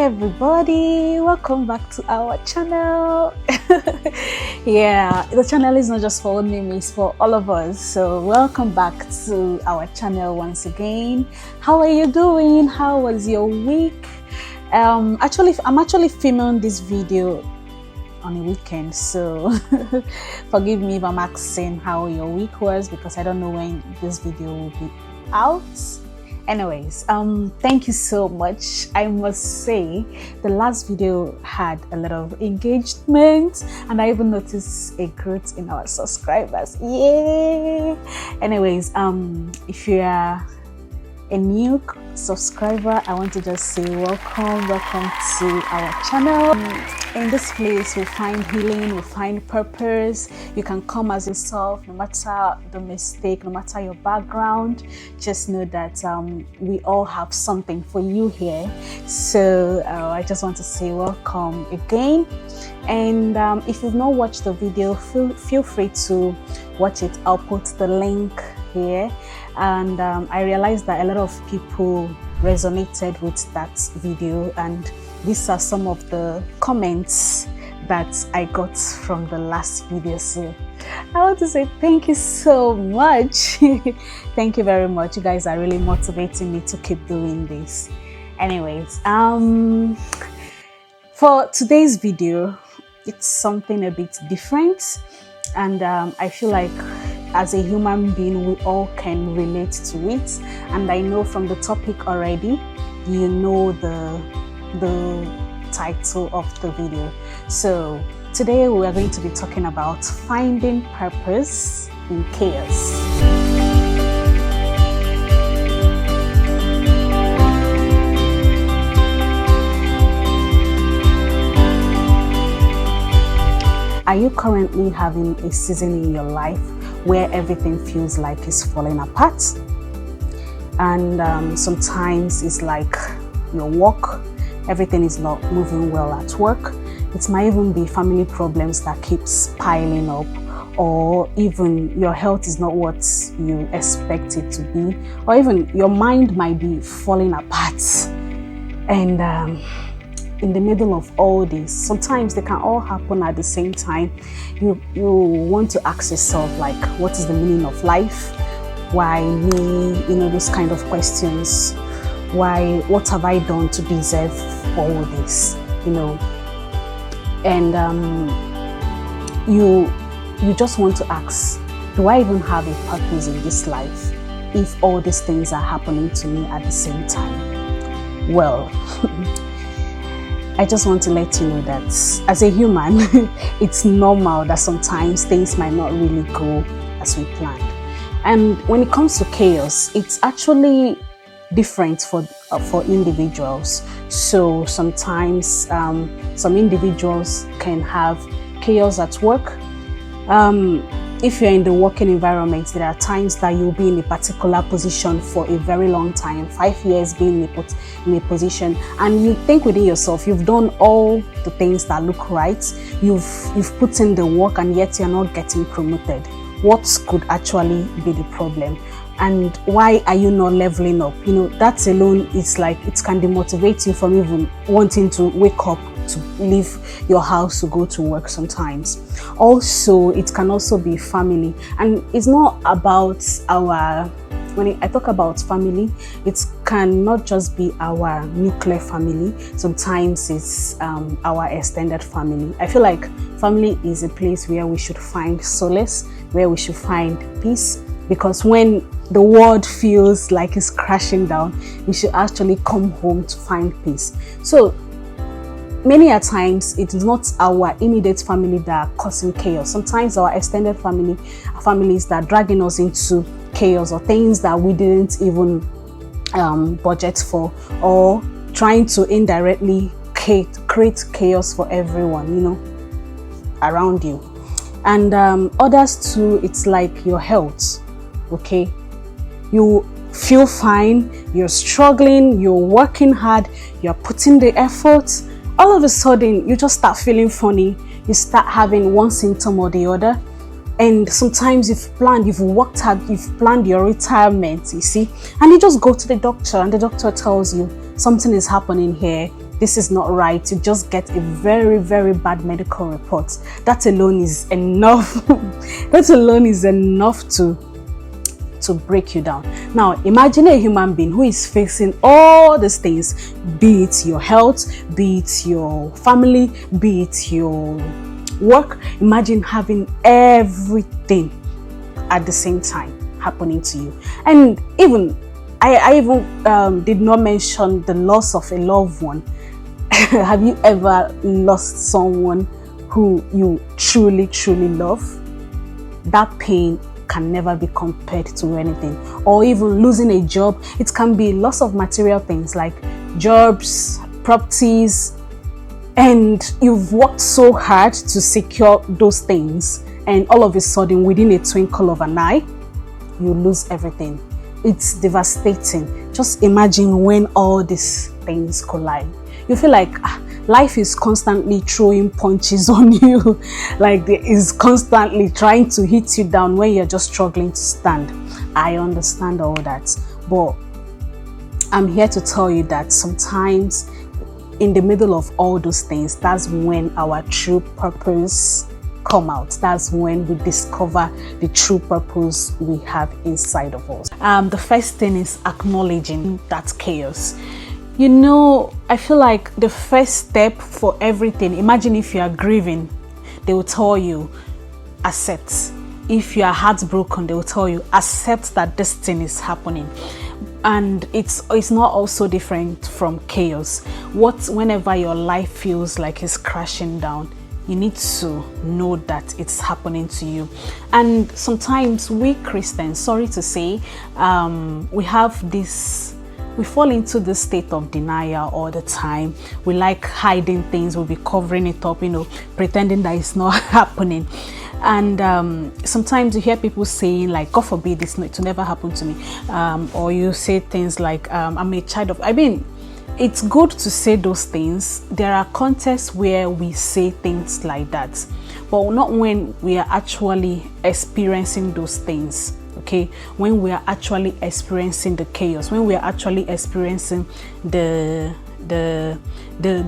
everybody, welcome back to our channel. Yeah, the channel is not just for only me, it's for all of us. So welcome back to our channel once again. How are you doing? How was your week? I'm actually filming this video on a weekend, so forgive me if I'm asking how your week was, because I don't know when this video will be out. Anyways, thank you so much. I must say the last video had a lot of engagement, and I even noticed a growth in our subscribers. Yay! Anyways, if you are a new subscriber, I want to just say welcome to our channel. In this place we find healing, we find purpose. You can come as yourself, no matter the mistake, no matter your background. Just know that we all have something for you here. So I just want to say welcome again. And if you've not watched the video, feel free to watch it. I'll put the link here. And I realized that a lot of people resonated with that video, and these are some of the comments that I got from the last video. So I want to say thank you so much. Thank you very much. You guys are really motivating me to keep doing this. Anyways, for today's video, it's something a bit different, and I feel like as a human being we all can relate to it. And I know from the topic already, you know the title of the video. So today we are going to be talking about finding purpose in chaos. Are you currently having a season in your life where everything feels like it's falling apart? And sometimes it's like your work, everything is not moving well at work. It might even be family problems that keeps piling up, or even your health is not what you expect it to be, or even your mind might be falling apart. And in the middle of all this, sometimes they can all happen at the same time. You want to ask yourself, like, what is the meaning of life? Why me? Those kind of questions. Why? What have I done to deserve all this? And you just want to ask, do I even have a purpose in this life if all these things are happening to me at the same time? Well, I just want to let you know that as a human, it's normal that sometimes things might not really go as we planned. And when it comes to chaos, it's actually different for individuals. So sometimes some individuals can have chaos at work. If you're in the working environment, there are times that you'll be in a particular position for a very long time, 5 years being in a position, and you think within yourself, you've done all the things that look right, you've put in the work, and yet you're not getting promoted. What could actually be the problem? And why are you not leveling up? That alone is like, it can demotivate you from even wanting to wake up to leave your house to go to work sometimes. Also, it can also be family, and it's not about when I talk about family, it can not just be our nuclear family. Sometimes it's our extended family. I feel like family is a place where we should find solace, where we should find peace, because when the world feels like it's crashing down, we should actually come home to find peace. So many a times it is not our immediate family that are causing chaos. Sometimes our extended families that are dragging us into chaos, or things that we didn't even budget for, or trying to indirectly create chaos for everyone around you. And others too, it's like your health. Okay, you feel fine, you're struggling, you're working hard, you're putting the effort. All of a sudden you just start feeling funny, you start having one symptom or the other, And sometimes you've worked hard, you've planned your retirement, you see, and you just go to the doctor and the doctor tells you something is happening here, this is not right, you just get a very, very bad medical report. That alone is enough. That alone is enough to break you down. Now, imagine a human being who is facing all these things, be it your health, be it your family, be it your work. Imagine having everything at the same time happening to you. And even I did not mention the loss of a loved one. Have you ever lost someone who you truly, truly love? That pain can never be compared to anything. Or even losing a job. It can be loss of material things like jobs, properties, and you've worked so hard to secure those things, and all of a sudden, within a twinkle of an eye, you lose everything. It's devastating. Just imagine when all these things collide. You feel like life is constantly throwing punches on you, like it is constantly trying to hit you down when you're just struggling to stand. I understand all that, but I'm here to tell you that sometimes in the middle of all those things, that's when our true purpose come out. That's when we discover the true purpose we have inside of us. The first thing is acknowledging that chaos. You know, I feel like the first step for everything, imagine if you are grieving, they will tell you, accept. If you are heartbroken, they will tell you, accept that this thing is happening. And it's not also different from chaos. Whenever your life feels like it's crashing down, you need to know that it's happening to you. And sometimes we Christians, sorry to say, we fall into this state of denial all the time. We like hiding things, we'll be covering it up, pretending that it's not happening. And sometimes you hear people saying like, God forbid it will never happen to me. Or you say things like, I'm a child of, it's good to say those things. There are contexts where we say things like that, but not when we are actually experiencing those things. Okay, when we are actually experiencing the chaos, when we are actually experiencing the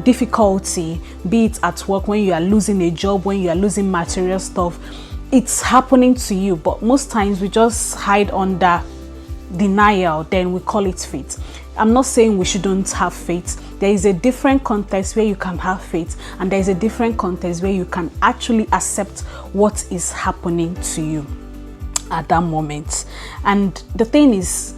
difficulty, be it at work, when you are losing a job, when you are losing material stuff, it's happening to you. But most times we just hide under denial, then we call it faith. I'm not saying we shouldn't have faith. There is a different context where you can have faith, and there is a different context where you can actually accept what is happening to you at that moment. And the thing is,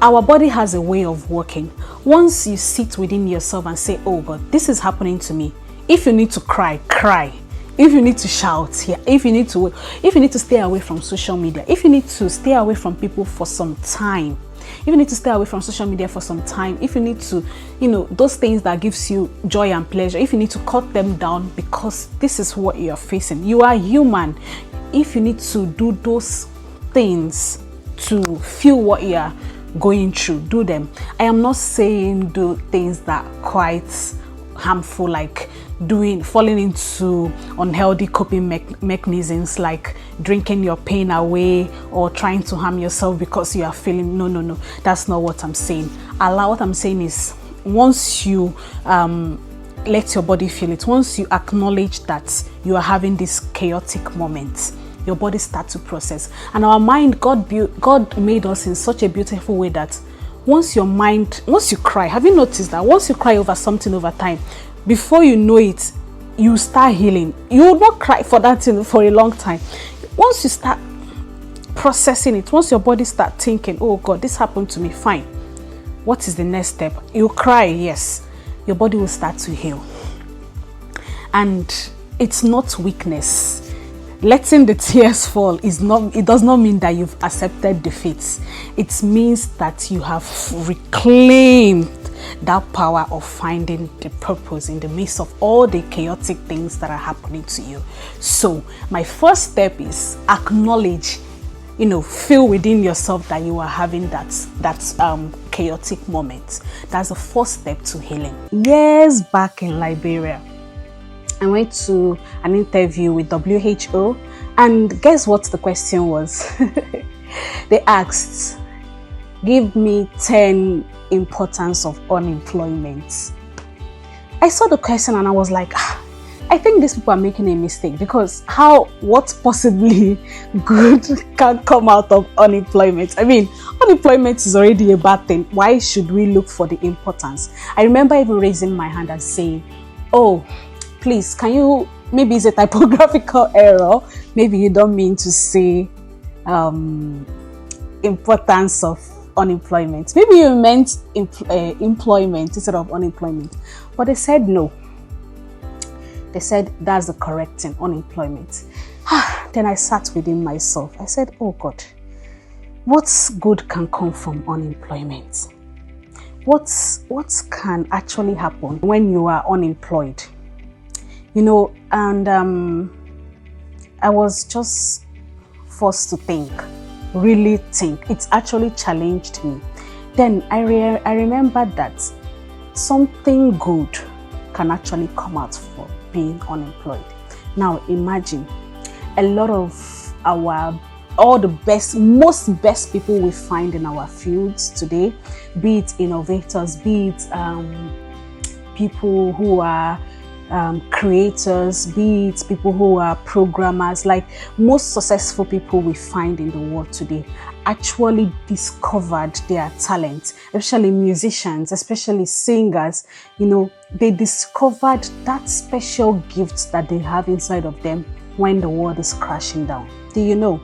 our body has a way of working. Once you sit within yourself and say, oh God, this is happening to me. If you need to cry, cry. If you need to shout, yeah. If you need to stay away from social media, if you need to stay away from people for some time, if you need to stay away from social media for some time, if you need to, those things that gives you joy and pleasure, if you need to cut them down because this is what you're facing. You are human. If you need to do those things to feel what you're going through, do them. I am not saying do things that are quite harmful, like falling into unhealthy coping mechanisms like drinking your pain away or trying to harm yourself because you are feeling. No, that's not what I'm saying. What I'm saying is, once you let your body feel it, once you acknowledge that you are having this chaotic moment, your body starts to process. And our mind, God made us in such a beautiful way that once you cry, have you noticed that once you cry over something over time, before you know it, you start healing. You will not cry for that thing for a long time. Once you start processing it, once your body starts thinking, oh God, this happened to me, fine. What is the next step? You cry, yes. Your body will start to heal. And it's not weakness. Letting the tears fall it does not mean that you've accepted defeat. It means that you have reclaimed that power of finding the purpose in the midst of all the chaotic things that are happening to you. So my first step is acknowledge, feel within yourself that you are having that chaotic moment. That's the first step to healing. Years back in Liberia, I went to an interview with WHO, and guess what the question was? They asked, give me 10 importance of unemployment. I saw the question and I was like, I think these people are making a mistake, because what possibly good can come out of unemployment? I mean, unemployment is already a bad thing. Why should we look for the importance? I remember even raising my hand and saying, oh, please, can you, maybe it's a typographical error. Maybe you don't mean to say importance of unemployment. Maybe you meant employment instead of unemployment. But they said no. They said that's the correct thing, unemployment. Then I sat within myself. I said, oh God, what good can come from unemployment? What can actually happen when you are unemployed? You know, and I was just forced to think, really think. It's actually challenged me. Then I remembered that something good can actually come out for being unemployed. Now imagine a lot of all the most best people we find in our fields today, be it innovators, be it people who are creators, be it people who are programmers, like most successful people we find in the world today actually discovered their talent, especially musicians, especially singers. You know, they discovered that special gift that they have inside of them when the world is crashing down. Do you know?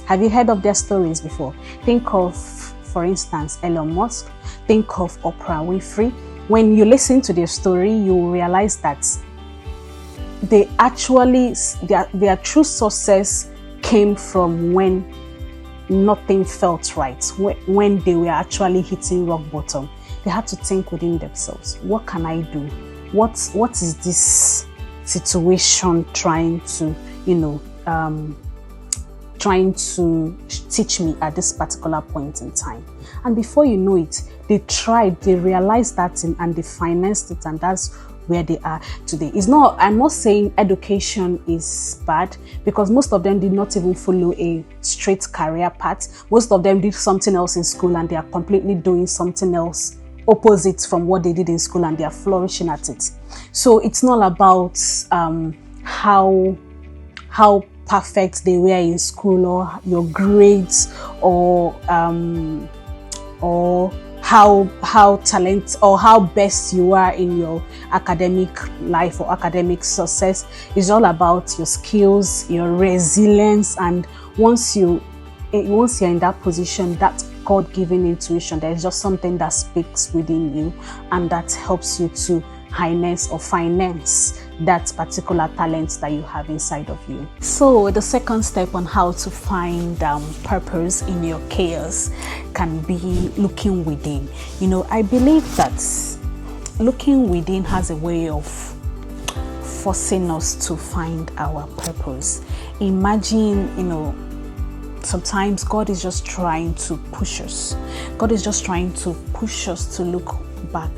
Have you heard of their stories before? Think of, for instance, Elon Musk. Think of Oprah Winfrey. When you listen to their story, you will realize that they actually, their true success came from when nothing felt right, when they were actually hitting rock bottom. They had to think within themselves, what can I do? What is this situation trying to, trying to teach me at this particular point in time? And before you know it, they tried, they realized that thing, and they financed it, and that's where they are today. I'm not saying education is bad, because most of them did not even follow a straight career path. Most of them did something else in school and they are completely doing something else opposite from what they did in school, and they are flourishing at it. So it's not about how perfect they were in school, or your grades, or how talent, or how best you are in your academic life or academic success. It's all about your skills, your resilience, and once you're in that position, that God-given intuition, there's just something that speaks within you, and that helps you to harness or finance that particular talent that you have inside of you. So the second step on how to find purpose in your chaos can be looking within. I believe that looking within has a way of forcing us to find our purpose. Imagine, sometimes God is just trying to push us. God is just trying to push us to look back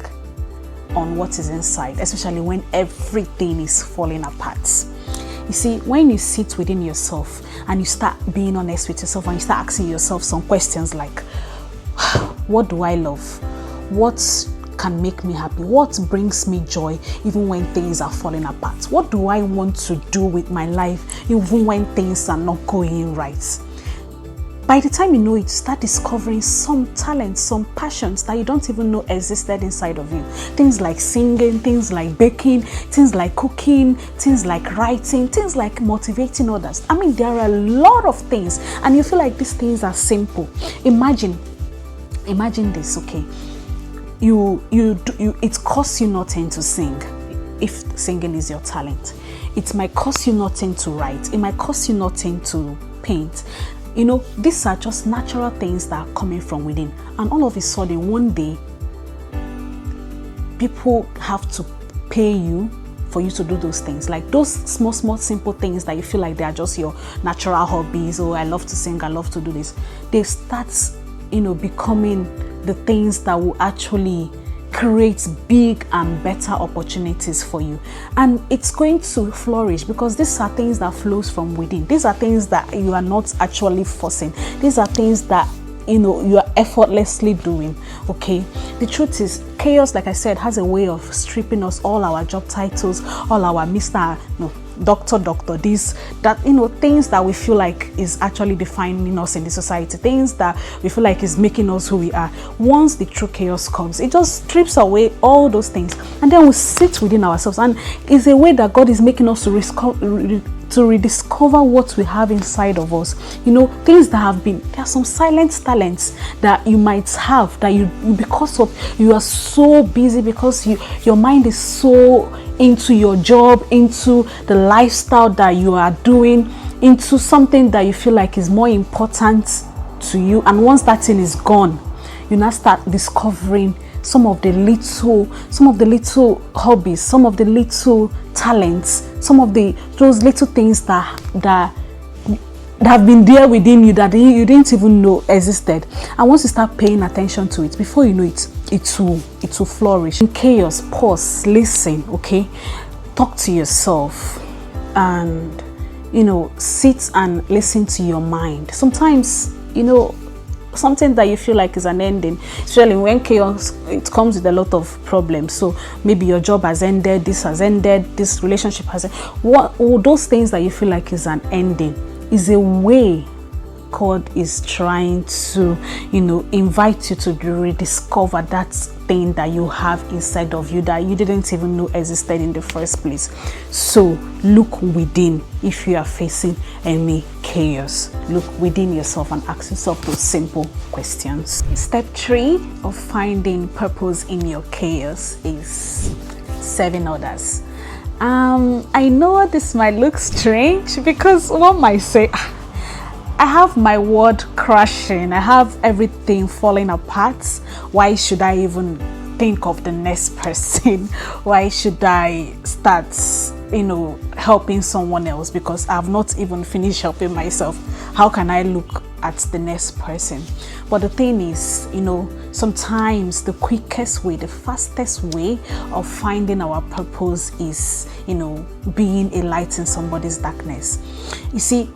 on what is inside, especially when everything is falling apart. You see, when you sit within yourself and you start being honest with yourself, and you start asking yourself some questions like, what do I love? What can make me happy? What brings me joy even when things are falling apart? What do I want to do with my life even when things are not going right? By the time you know it, you start discovering some talents, some passions that you don't even know existed inside of you. Things like singing, things like baking, things like cooking, things like writing, things like motivating others. I mean, there are a lot of things, and you feel like these things are simple. Imagine this, okay? It costs you nothing to sing, if singing is your talent. It might cost you nothing to write. It might cost you nothing to paint. These are just natural things that are coming from within. And all of a sudden, one day, people have to pay you for you to do those things. Like those small, simple things that you feel like they are just your natural hobbies. Oh, I love to sing, I love to do this. They start, becoming the things that will actually create big and better opportunities for you, and it's going to flourish, because these are things that flows from within. These are things that you are not actually forcing. These are things that you are effortlessly doing. Okay, the truth is, chaos, like I said, has a way of stripping us all our job titles, all our Mr. No, doctor, this, that, things that we feel like is actually defining us in the society, things that we feel like is making us who we are. Once the true chaos comes, it just strips away all those things, and then we sit within ourselves, and it's a way that God is making us to rediscover what we have inside of us. Things that have been, there are some silent talents that you might have, that because of you are so busy, because your mind is so into your job, into the lifestyle that you are doing, into something that you feel like is more important to you. And once that thing is gone, you now start discovering some of the little hobbies, some of the little talents, some of those little things that have been there within you that you didn't even know existed. And once you start paying attention to it, before you know it, it will flourish. In chaos, pause, listen, okay? Talk to yourself, and sit and listen to your mind. Sometimes, something that you feel like is an ending, especially when chaos, it comes with a lot of problems. So maybe your job has ended, this has ended, this relationship has ended. All those things that you feel like is an ending is a way God is trying to, invite you to rediscover that thing that you have inside of you that you didn't even know existed in the first place. So look within. If you are facing any chaos, look within yourself and ask yourself those simple questions. Step 3 of finding purpose in your chaos is serving others. I know this might look strange, because one might say, I have my world crashing, I have everything falling apart. Why should I even think of the next person? Why should I start, helping someone else, because I've not even finished helping myself? How can I look at the next person? But the thing is, sometimes the quickest way, the fastest way of finding our purpose is, being a light in somebody's darkness. You see,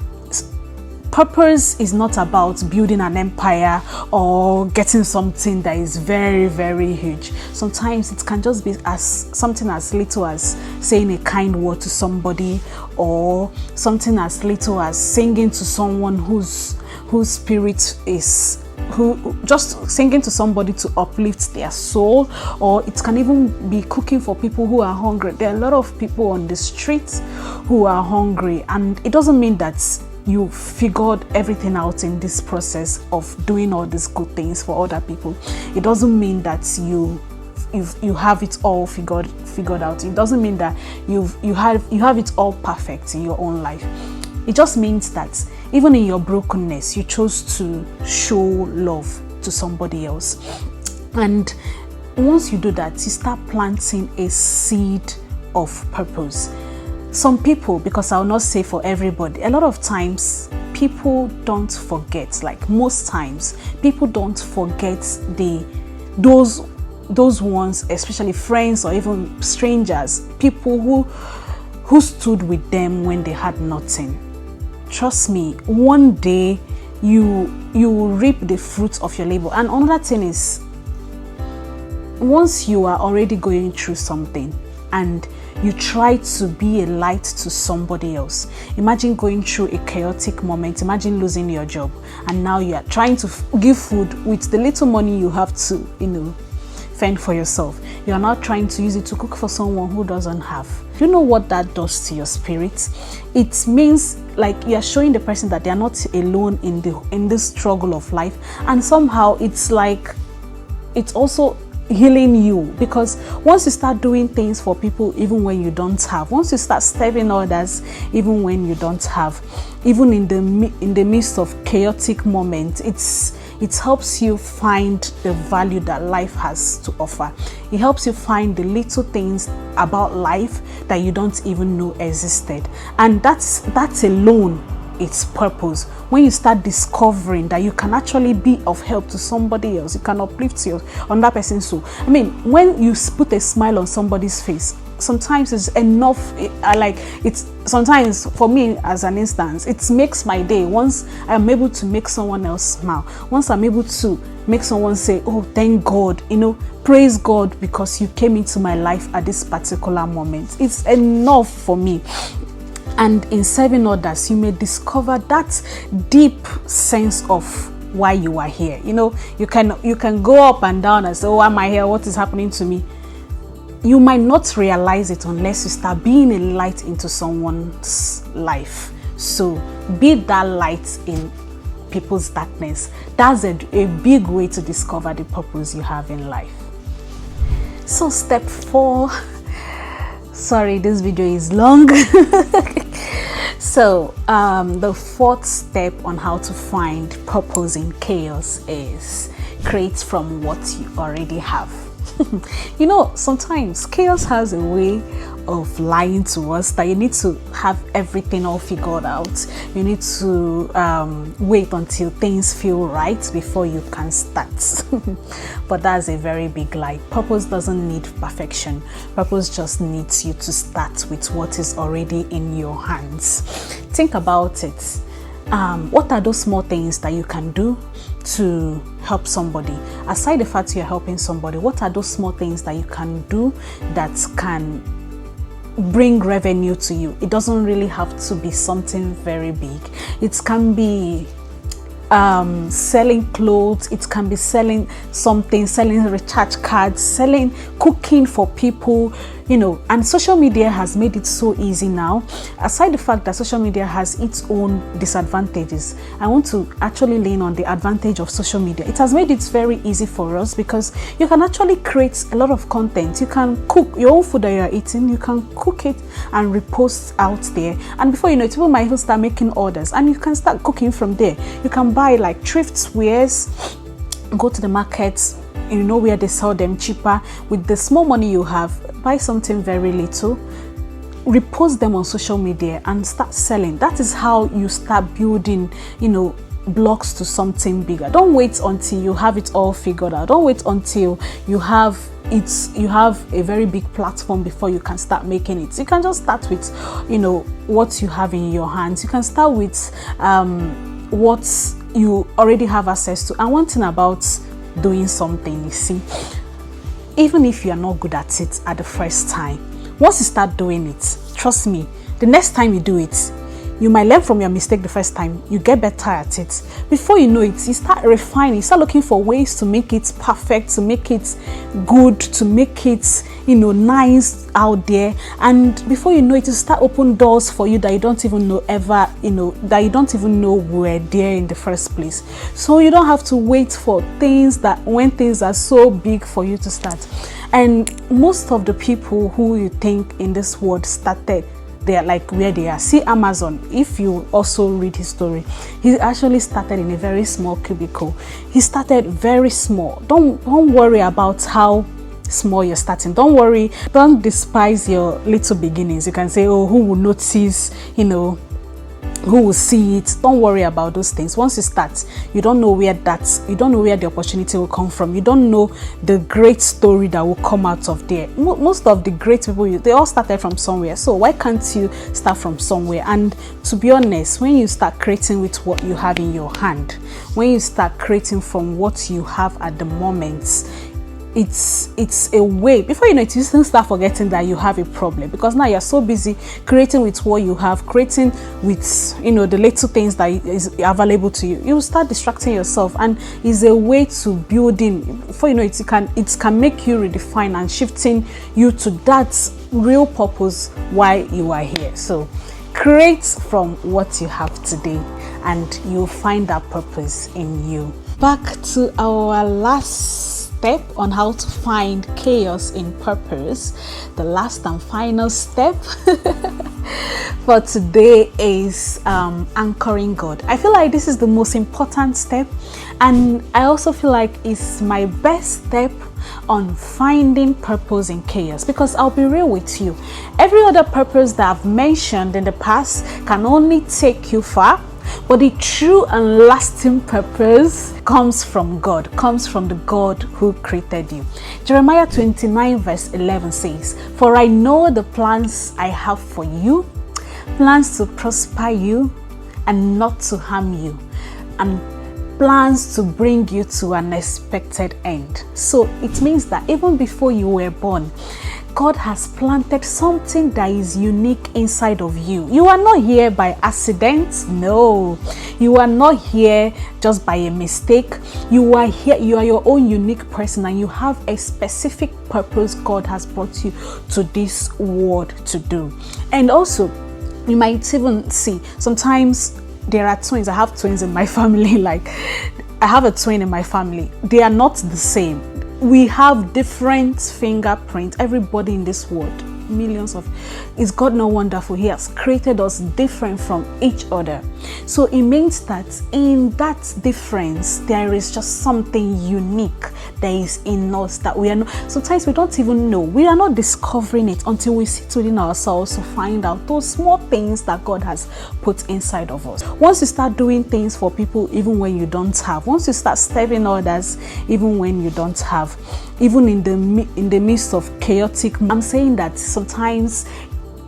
purpose is not about building an empire or getting something that is very, very huge. Sometimes it can just be something as little as saying a kind word to somebody, or something as little as singing to someone whose spirit is, just singing to somebody to uplift their soul. Or it can even be cooking for people who are hungry. There are a lot of people on the streets who are hungry, and it doesn't mean that you figured everything out in this process of doing all these good things for other people. It doesn't mean that you have it all figured out. It doesn't mean that you have it all perfect in your own life. It just means that even in your brokenness, you chose to show love to somebody else. And once you do that, you start planting a seed of purpose. Some people, because I'll not say for everybody, a lot of times people don't forget, like most times, people don't forget those ones, especially friends or even strangers, people who stood with them when they had nothing. Trust me, one day you will reap the fruits of your labor. And another thing is, once you are already going through something and you try to be a light to somebody else. Imagine going through a chaotic moment. Imagine losing your job, and now you are trying to give food with the little money you have to, fend for yourself. You are now trying to use it to cook for someone who doesn't have. You know what that does to your spirit? It means like you are showing the person that they are not alone in this struggle of life, and somehow it's like it's also healing you, because once you start doing things for people even when you don't have, once you start serving others even when you don't have, even in the midst of chaotic moments, it helps you find the value that life has to offer. It helps you find the little things about life that you don't even know existed, and that's alone its purpose. When you start discovering that you can actually be of help to somebody else, you can uplift on that person's soul. I mean, when you put a smile on somebody's face, sometimes it's enough. Sometimes for me, as an instance, it makes my day once I'm able to make someone else smile, once I'm able to make someone say, oh, thank God, praise God because you came into my life at this particular moment. It's enough for me. And in serving others, you may discover that deep sense of why you are here. You can go up and down and say, oh, am I here? What is happening to me? You might not realize it unless you start being a light into someone's life. So be that light in people's darkness. That's a big way to discover the purpose you have in life. So step 4. Sorry, this video is long. So the 4th step on how to find purpose in chaos is create from what you already have. Sometimes chaos has a way of lying to us that you need to have everything all figured out. You need to wait until things feel right before you can start. But that's a very big lie. Purpose doesn't need perfection. Purpose just needs you to start with what is already in your hands. Think about it. What are those small things that you can do to help somebody? Aside the fact you're helping somebody, what are those small things that you can do that can bring revenue to you? It doesn't really have to be something very big. It can be selling clothes, it can be selling something, selling recharge cards, cooking for people, and social media has made it so easy now. Aside the fact that social media has its own disadvantages, I want to actually lean on the advantage of social media. It has made it very easy for us because you can actually create a lot of content. You can cook your own food that you are eating, you can cook it and repost out there, and before you know it, people might even start making orders and you can start cooking from there. You can buy like thrift wares, go to the markets, where they sell them cheaper. With the small money you have, buy something very little, repost them on social media and start selling. That is how you start building, blocks to something bigger. Don't wait until you have it all figured out. Don't wait until you have a very big platform before you can start making it. You can just start with, what you have in your hands. You can start with what you already have access to. And one thing about doing something, you see, even if you are not good at it at the first time, once you start doing it, trust me, the next time you do it, you might learn from your mistake the first time. You get better at it. Before you know it, you start refining, you start looking for ways to make it perfect, to make it good, to make it, nice out there. And before you know it, you start open doors for you that you don't even know that you don't even know were there in the first place. So you don't have to wait for things when things are so big for you to start. And most of the people who you think in this world started, they are like where they are. See Amazon. If you also read his story, he actually started in a very small cubicle. He started very small. Don't worry about how small you're starting. Don't worry. Don't despise your little beginnings. You can say, oh, who will notice, who will see it? Don't worry about those things. Once you start, you don't know where the opportunity will come from. You don't know the great story that will come out of there. Most of the great people, they all started from somewhere. So why can't you start from somewhere? And to be honest, when you start creating with what you have in your hand, when you start creating from what you have at the moment, it's a way. Before you know it, you still start forgetting that you have a problem, because now you're so busy creating with what you have, creating with the little things that is available to you. You will start distracting yourself, and is a way to building. Before you know it, it can make you redefine and shifting you to that real purpose why you are here. So create from what you have today, and you'll find that purpose in you. Back to our last step on how to find chaos in purpose. The last and final step for today is anchoring God. I feel like this is the most important step, and I also feel like it's my best step on finding purpose in chaos, because I'll be real with you, every other purpose that I've mentioned in the past can only take you far, But the true and lasting purpose comes from God, comes from the God who created you. Jeremiah 29 verse 11 says, "For I know the plans I have for you, plans to prosper you and not to harm you, and plans to bring you to an expected end." So it means that even before you were born, God has planted something that is unique inside of you. You are not here by accident. No, you are not here just by a mistake. You are here, you are your own unique person, and you have a specific purpose God has brought you to this world to do. And also, you might even see sometimes there are twins. I have twins in my family. Like, I have a twin in my family. They are not the same. We have different fingerprints. Everybody in this world, millions of, is God not wonderful? He has created us different from each other. So it means that in that difference, there is just something unique that is in us that we are not, sometimes we don't even know. We are not discovering it until we sit within ourselves to find out those small things that God has put inside of us. Once you start doing things for people even when you don't have, once you start serving others even when you don't have, even in the midst of chaotic, I'm saying that sometimes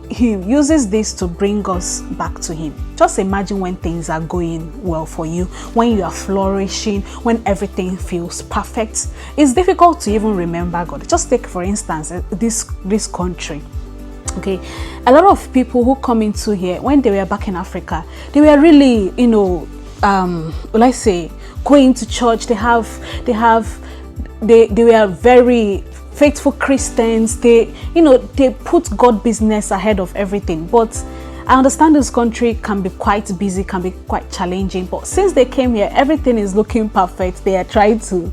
He uses this to bring us back to Him. Just imagine when things are going well for you, when you are flourishing, when everything feels perfect. It's difficult to even remember God. Just take, for instance, this country. Okay, a lot of people who come into here when they were back in Africa, they were really, let's say, going to church. They were very faithful Christians. They put God business ahead of everything. But I understand this country can be quite busy, can be quite challenging. But since they came here, everything is looking perfect. They are trying to,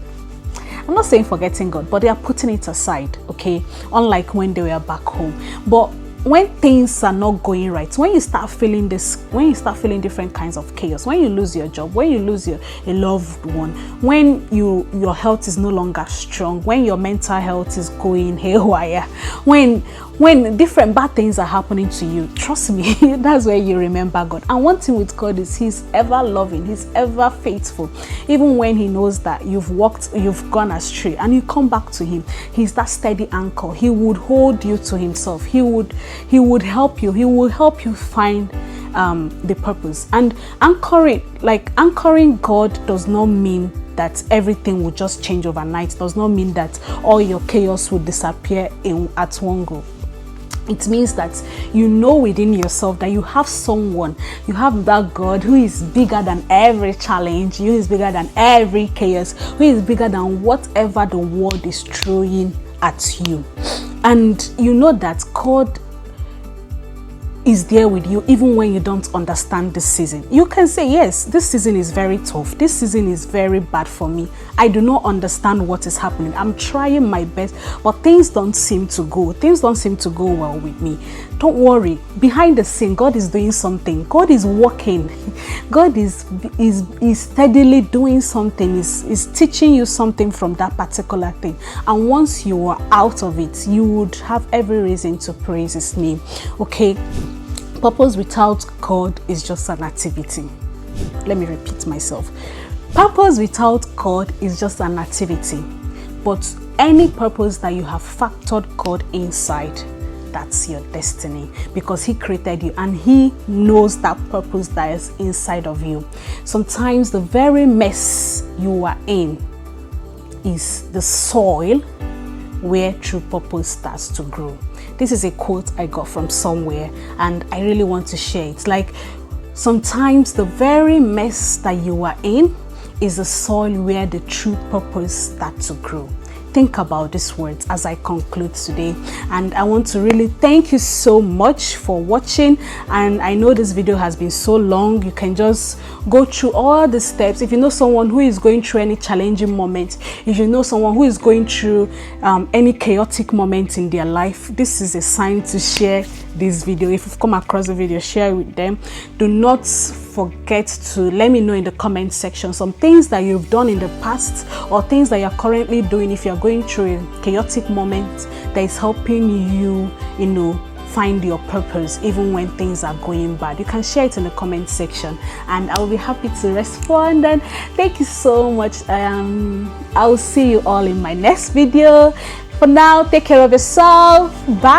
I'm not saying forgetting God, but they are putting it aside, okay? Unlike when they were back home. But when things are not going right, when you start feeling different kinds of chaos, when you lose your job, when you lose a loved one, when your health is no longer strong, when your mental health is going haywire, when different bad things are happening to you, trust me, that's where you remember God. And one thing with God is He's ever loving, He's ever faithful. Even when He knows that you've gone astray and you come back to Him, He's that steady anchor. He would hold you to Himself. He would help you. He will help you find the purpose. And anchoring God does not mean that everything will just change overnight. Does not mean that all your chaos will disappear at one go. It means that you know within yourself that you have someone, you have that God who is bigger than every challenge, who is bigger than every chaos, who is bigger than whatever the world is throwing at you. And you know that God is there with you even when you don't understand this season. You can say, yes, this season is very tough. This season is very bad for me. I do not understand what is happening. I'm trying my best, but things don't seem to go well with me. Don't worry. Behind the scene, God is doing something. God is working. God is steadily doing something. Is teaching you something from that particular thing. And once you are out of it, you would have every reason to praise His name. Okay? Purpose without God is just an activity. Let me repeat myself. Purpose without God is just an activity. But any purpose that you have factored God inside, that's your destiny, because He created you and He knows that purpose that is inside of you. Sometimes the very mess you are in is the soil where true purpose starts to grow. This is a quote I got from somewhere and I really want to share it. Like, sometimes the very mess that you are in is the soil where the true purpose starts to grow. Think about these words as I conclude today, and I want to really thank you so much for watching. And I know this video has been so long. You can just go through all the steps. If you know someone who is going through any challenging moment, if you know someone who is going through any chaotic moment in their life, this is a sign to share this video. If you've come across the video, share it with them. Do not forget to let me know in the comment section some things that you've done in the past or things that you're currently doing if you're going through a chaotic moment that is helping you, find your purpose even when things are going bad? You can share it in the comment section and I will be happy to respond. And thank you so much. I will see you all in my next video. For now, take care of yourself. Bye.